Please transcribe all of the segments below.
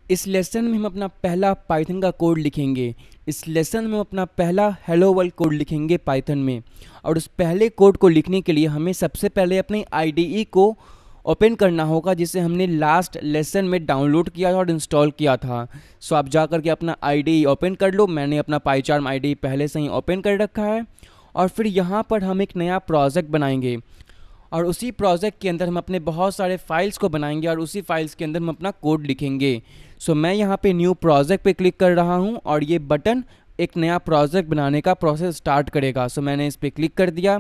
इस लेसन में हम अपना पहला पाइथन का कोड लिखेंगे। इस लेसन में हम अपना पहला हेलो वर्ल्ड कोड लिखेंगे पाइथन में। और उस पहले कोड को लिखने के लिए हमें सबसे पहले अपनी आईडीई को ओपन करना होगा, जिसे हमने लास्ट लेसन में डाउनलोड किया था और इंस्टॉल किया था। सो आप जा करके अपना आईडीई ओपन कर लो। मैंने अपना पाईचार्म आईडीई पहले से ही ओपन कर रखा है। और फिर यहाँ पर हम एक नया प्रोजेक्ट बनाएंगे और उसी प्रोजेक्ट के अंदर हम अपने बहुत सारे फाइल्स को बनाएंगे और उसी फाइल्स के अंदर हम अपना कोड लिखेंगे। सो मैं यहाँ पे न्यू प्रोजेक्ट पे क्लिक कर रहा हूँ और ये बटन एक नया प्रोजेक्ट बनाने का प्रोसेस स्टार्ट करेगा। सो मैंने इस पर क्लिक कर दिया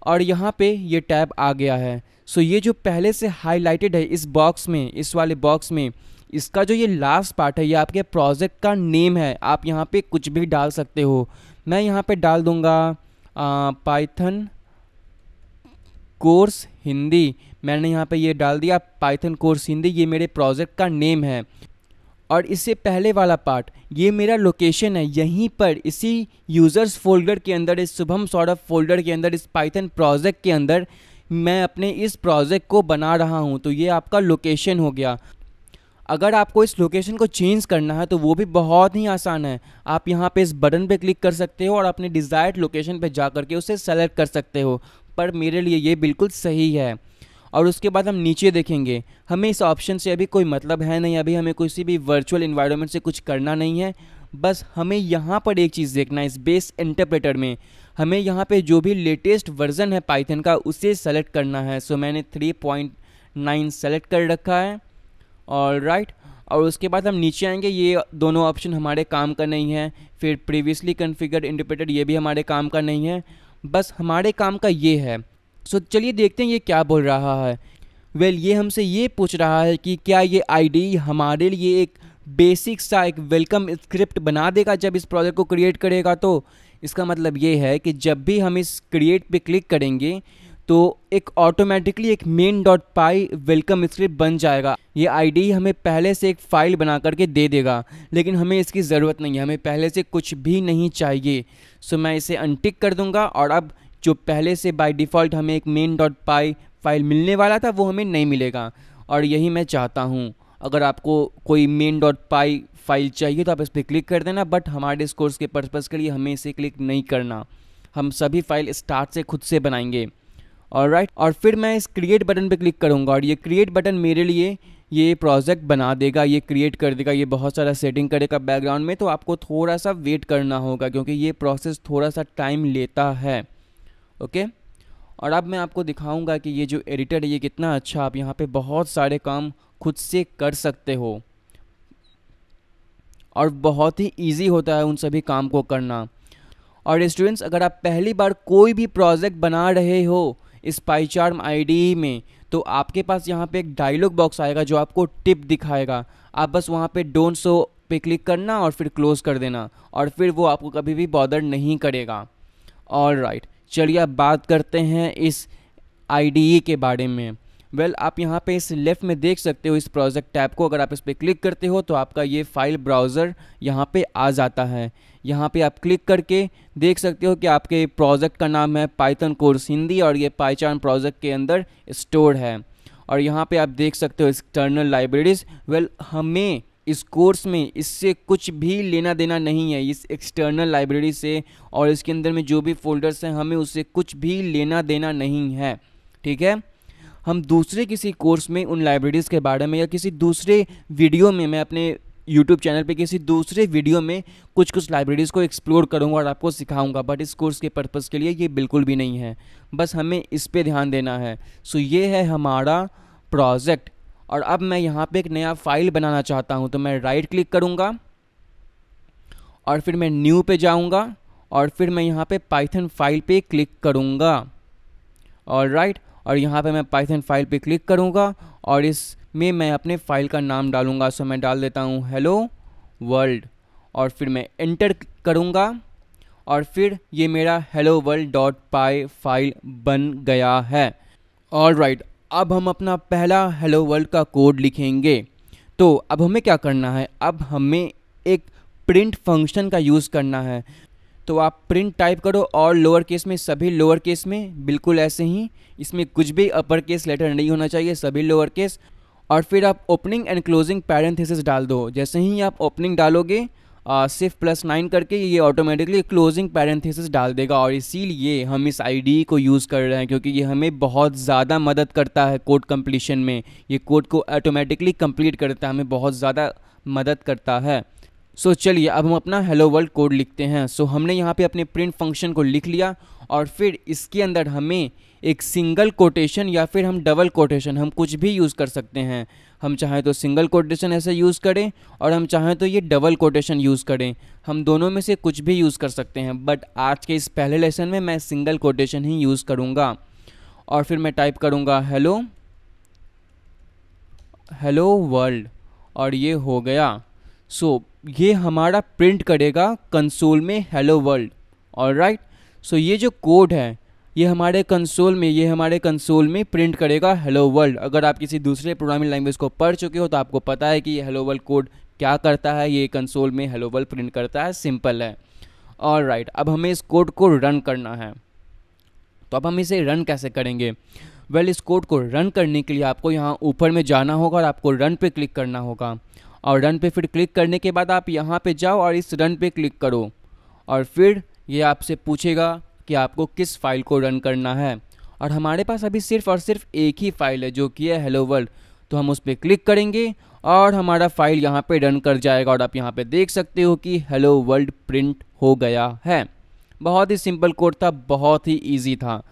और यहाँ पे ये टैब आ गया है। सो ये जो पहले से हाईलाइटेड है इस बॉक्स में, इस वाले बॉक्स में, इसका जो ये लास्ट पार्ट है ये आपके प्रोजेक्ट का नेम है। आप यहाँ पे कुछ भी डाल सकते हो। मैं यहाँ पे डाल दूँगा पाइथन कोर्स हिंदी। मैंने यहाँ पे ये डाल दिया पाइथन कोर्स हिंदी, ये मेरे प्रोजेक्ट का नेम है। और इससे पहले वाला पार्ट ये मेरा लोकेशन है। यहीं पर इसी यूज़र्स फोल्डर के अंदर, इस शुभम सौरभ फोल्डर के अंदर, इस पाइथन प्रोजेक्ट के अंदर मैं अपने इस प्रोजेक्ट को बना रहा हूँ। तो ये आपका लोकेशन हो गया। अगर आपको इस लोकेशन को चेंज करना है तो वो भी बहुत ही आसान है। आप यहाँ पे इस बटन पे क्लिक कर सकते हो और अपने डिज़ायर्ड लोकेशन पे जा करके उसे सेलेक्ट कर सकते हो। पर मेरे लिए ये बिल्कुल सही है। और उसके बाद हम नीचे देखेंगे, हमें इस ऑप्शन से अभी कोई मतलब है नहीं। अभी हमें किसी भी वर्चुअल इन्वायरमेंट से कुछ करना नहीं है। बस हमें यहाँ पर एक चीज़ देखना है, इस बेस इंटरप्रेटर में हमें यहाँ पे जो भी लेटेस्ट वर्जन है पाइथन का उसे सेलेक्ट करना है। सो मैंने 3.9 सेलेक्ट कर रखा है। और राइट, और उसके बाद हम नीचे आएंगे। ये दोनों ऑप्शन हमारे काम का नहीं है। फिर प्रीवियसली कॉन्फ़िगर्ड इंटरप्रेटर, ये भी हमारे काम का नहीं है। बस हमारे काम का ये है। सो चलिए देखते हैं ये क्या बोल रहा है। ये हमसे ये पूछ रहा है कि क्या ये आईडी हमारे लिए एक बेसिक सा एक वेलकम स्क्रिप्ट बना देगा जब इस प्रोजेक्ट को क्रिएट करेगा। तो इसका मतलब ये है कि जब भी हम इस क्रिएट पे क्लिक करेंगे तो एक ऑटोमेटिकली एक main.py वेलकम स्क्रिप्ट बन जाएगा। ये आईडी हमें पहले से एक फ़ाइल बना करके दे देगा, लेकिन हमें इसकी ज़रूरत नहीं है। हमें पहले से कुछ भी नहीं चाहिए। सो मैं इसे अनटिक कर दूंगा और अब जो पहले से बाय डिफ़ॉल्ट हमें एक main.py फाइल मिलने वाला था वो हमें नहीं मिलेगा। और यही मैं चाहता हूँ। अगर आपको कोई main.py फाइल चाहिए तो आप इस पर क्लिक कर देना, बट हमारे इस कोर्स के पर्पज़ के लिए हमें इसे क्लिक नहीं करना। हम सभी फाइल स्टार्ट से खुद से बनाएंगे। ऑलराइट, और फिर मैं इस क्रिएट बटन पे क्लिक करूँगा और ये क्रिएट बटन मेरे लिए ये प्रोजेक्ट बना देगा, ये क्रिएट कर देगा, ये बहुत सारा सेटिंग करेगा बैकग्राउंड में। तो आपको थोड़ा सा वेट करना होगा क्योंकि ये प्रोसेस थोड़ा सा टाइम लेता है। ओके, और अब मैं आपको दिखाऊंगा कि ये जो एडिटर है ये कितना अच्छा, आप यहाँ पे बहुत सारे काम खुद से कर सकते हो और बहुत ही ईजी होता है उन सभी काम को करना। और स्टूडेंट्स, अगर आप पहली बार कोई भी प्रोजेक्ट बना रहे हो इस पाईचार्म आईडी में, तो आपके पास यहाँ पे एक डायलॉग बॉक्स आएगा जो आपको टिप दिखाएगा। आप बस वहाँ पे डोंट शो पे क्लिक करना और फिर क्लोज कर देना, और फिर वो आपको कभी भी बॉदर नहीं करेगा। ऑलराइट, चलिए अब बात करते हैं इस आईडीई के बारे में। आप यहाँ पे इस लेफ़्ट में देख सकते हो इस प्रोजेक्ट टैब को। अगर आप इस पर क्लिक करते हो तो आपका ये फाइल ब्राउज़र यहाँ पे आ जाता है। यहाँ पे आप क्लिक करके देख सकते हो कि आपके प्रोजेक्ट का नाम है पाइथन कोर्स हिंदी और ये पाईचार्म प्रोजेक्ट के अंदर स्टोर है। और यहाँ पे आप देख सकते हो एक्सटर्नल लाइब्रेरीज। हमें इस कोर्स में इससे कुछ भी लेना देना नहीं है, इस एक्सटर्नल लाइब्रेरी से। और इसके अंदर में जो भी फोल्डर्स हैं हमें उससे कुछ भी लेना देना नहीं है। ठीक है, हम दूसरे किसी कोर्स में उन लाइब्रेरीज़ के बारे में या किसी दूसरे वीडियो में, मैं अपने यूट्यूब चैनल पे किसी दूसरे वीडियो में कुछ लाइब्रेरीज़ को एक्सप्लोर करूँगा और आपको सिखाऊंगा, बट इस कोर्स के पर्पज़ के लिए ये बिल्कुल भी नहीं है। बस हमें इस पे ध्यान देना है। सो ये है हमारा प्रोजेक्ट। और अब मैं यहाँ पे एक नया फाइल बनाना चाहता हूँ, तो मैं राइट क्लिक करूँगा और फिर मैं न्यू पे जाऊँगा और फिर मैं यहाँ पे पाइथन फाइल पे क्लिक करूँगा। ऑलराइट, और यहाँ पे मैं पाइथन फाइल पे क्लिक करूँगा और इसमें मैं अपने फाइल का नाम डालूँगा। सो मैं डाल देता हूँ हेलो वर्ल्ड और फिर मैं एंटर करूँगा और फिर ये मेरा hello world.py फाइल बन गया है। ऑलराइट, अब हम अपना पहला हेलो वर्ल्ड का कोड लिखेंगे। तो अब हमें क्या करना है, अब हमें एक प्रिंट फंक्शन का यूज़ करना है। तो आप प्रिंट टाइप करो और लोअर केस में, सभी लोअर केस में, बिल्कुल ऐसे ही। इसमें कुछ भी अपर केस लेटर नहीं होना चाहिए, सभी लोअर केस। और फिर आप ओपनिंग एंड क्लोजिंग पैरेंथेसिस डाल दो। जैसे ही आप ओपनिंग डालोगे सिर्फ +9 करके ये ऑटोमेटिकली क्लोजिंग पैरेंथेसिस डाल देगा। और इसीलिए हम इस आईडी को यूज़ कर रहे हैं, क्योंकि ये हमें बहुत ज़्यादा मदद करता है कोड कंप्लीशन में। ये कोड को ऑटोमेटिकली कंप्लीट करता है, हमें बहुत ज़्यादा मदद करता है। सो चलिए अब हम अपना हेलो वर्ल्ड कोड लिखते हैं। सो हमने यहाँ पे अपने प्रिंट फंक्शन को लिख लिया और फिर इसके अंदर हमें एक सिंगल कोटेशन या फिर हम डबल कोटेशन, हम कुछ भी यूज़ कर सकते हैं। हम चाहें तो सिंगल कोटेशन ऐसे यूज़ करें और हम चाहें तो ये डबल कोटेशन यूज़ करें। हम दोनों में से कुछ भी यूज़ कर सकते हैं, बट आज के इस पहले लेसन में मैं सिंगल कोटेशन ही यूज़ करूँगा। और फिर मैं टाइप करूँगा हेलो वर्ल्ड, और ये हो गया। सो ये हमारा प्रिंट करेगा कंसोल में हेलो वर्ल्ड। ऑलराइट, सो ये जो कोड है ये हमारे कंसोल में प्रिंट करेगा हेलो वर्ल्ड। अगर आप किसी दूसरे प्रोग्रामिंग लैंग्वेज को पढ़ चुके हो तो आपको पता है कि ये हेलो वर्ल्ड कोड क्या करता है। ये कंसोल में हेलो वर्ल्ड प्रिंट करता है, सिंपल है। ऑलराइट, अब हमें इस कोड को रन करना है। तो अब हम इसे रन कैसे करेंगे? इस कोड को रन करने के लिए आपको यहाँ ऊपर में जाना होगा और आपको रन पे क्लिक करना होगा। और रन पे फिर क्लिक करने के बाद आप यहाँ पे जाओ और इस रन पे क्लिक करो। और फिर ये आपसे पूछेगा कि आपको किस फाइल को रन करना है। और हमारे पास अभी सिर्फ और सिर्फ एक ही फाइल है जो कि है हेलो वर्ल्ड। तो हम उस पर क्लिक करेंगे और हमारा फाइल यहाँ पे रन कर जाएगा। और आप यहाँ पे देख सकते हो कि हेलो वर्ल्ड प्रिंट हो गया है। बहुत ही सिंपल कोड था, बहुत ही ईजी था।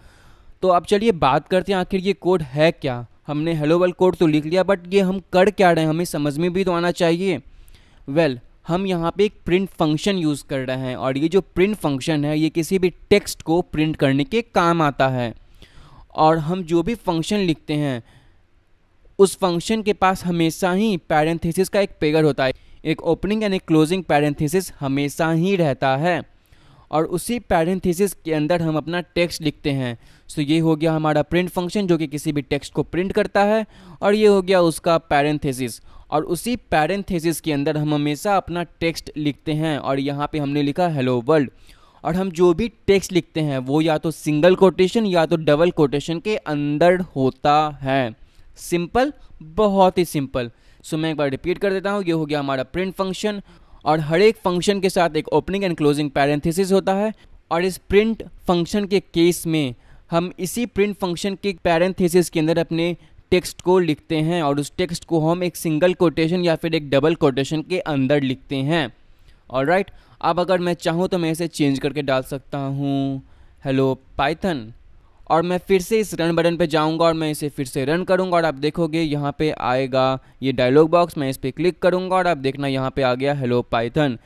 तो अब चलिए बात करते हैं आखिर ये कोड है क्या। हमने हेलो वर्ल्ड कोड तो लिख लिया, बट ये हम कर क्या रहे हैं, हमें समझ में भी तो आना चाहिए। हम यहाँ पे एक प्रिंट फंक्शन यूज़ कर रहे हैं और ये जो प्रिंट फंक्शन है ये किसी भी टेक्स्ट को प्रिंट करने के काम आता है। और हम जो भी फंक्शन लिखते हैं उस फंक्शन के पास हमेशा ही पैरेंथेसिस का एक पेयर होता है। एक ओपनिंग एंड एक क्लोजिंग पैरेंथेसिस हमेशा ही रहता है और उसी पैरेंथेसिस के अंदर हम अपना टेक्स्ट लिखते हैं। सो ये हो गया हमारा प्रिंट फंक्शन जो कि किसी भी टेक्स्ट को प्रिंट करता है, और ये हो गया उसका पैरेंथेसिस। और उसी पैरेंथेसिस के अंदर हम हमेशा अपना टेक्स्ट लिखते हैं। और यहाँ पे हमने लिखा हेलो वर्ल्ड। और हम जो भी टेक्स्ट लिखते हैं वो या तो सिंगल कोटेशन या तो डबल कोटेशन के अंदर होता है। सिंपल, बहुत ही सिंपल। सो मैं एक बार रिपीट कर देता हूँ। ये हो गया हमारा प्रिंट फंक्शन और हर एक फंक्शन के साथ एक ओपनिंग एंड क्लोजिंग पैरेंथेसिस होता है। और इस प्रिंट फंक्शन के केस में हम इसी प्रिंट फंक्शन के पैरेंथेसिस के अंदर अपने टेक्स्ट को लिखते हैं और उस टेक्स्ट को हम एक सिंगल कोटेशन या फिर एक डबल कोटेशन के अंदर लिखते हैं। ऑलराइट, अब अगर मैं चाहूँ तो मैं इसे चेंज करके डाल सकता हूँ हेलो पाइथन, और मैं फिर से इस रन बटन पे जाऊँगा और मैं इसे फिर से रन करूँगा और आप देखोगे यहाँ पे आएगा ये डायलॉग बॉक्स। मैं इस पर क्लिक करूँगा और आप देखना यहाँ पे आ गया हेलो पाइथन।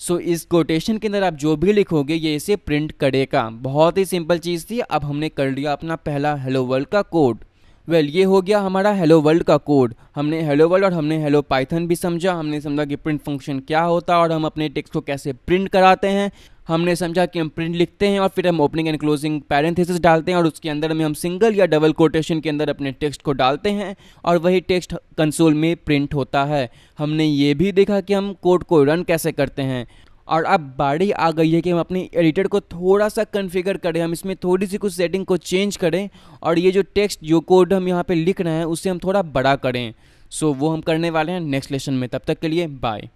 सो इस कोटेशन के अंदर आप जो भी लिखोगे ये इसे प्रिंट करेगा। बहुत ही सिंपल चीज़ थी। अब हमने कर लिया अपना पहला हेलो वर्ल्ड का कोड। ये हो गया हमारा हेलो वर्ल्ड का कोड। हमने हेलो वर्ल्ड और हमने हेलो पाइथन भी समझा। हमने समझा कि प्रिंट फंक्शन क्या होता है और हम अपने टेक्स्ट को कैसे प्रिंट कराते हैं। हमने समझा कि हम प्रिंट लिखते हैं और फिर हम ओपनिंग एंड क्लोजिंग पैरेंथेसिस डालते हैं और उसके अंदर में हम सिंगल या डबल कोटेशन के अंदर अपने टेक्स्ट को डालते हैं और वही टेक्स्ट कंसोल में प्रिंट होता है। हमने ये भी देखा कि हम कोड को रन कैसे करते हैं। और अब बारी आ गई है कि हम अपने एडिटर को थोड़ा सा कॉन्फ़िगर करें, हम इसमें थोड़ी सी कुछ सेटिंग को चेंज करें और ये जो टेक्स्ट जो कोड हम यहाँ पे लिख रहे हैं उसे हम थोड़ा बड़ा करें। सो वो हम करने वाले हैं नेक्स्ट लेसन में। तब तक के लिए बाय।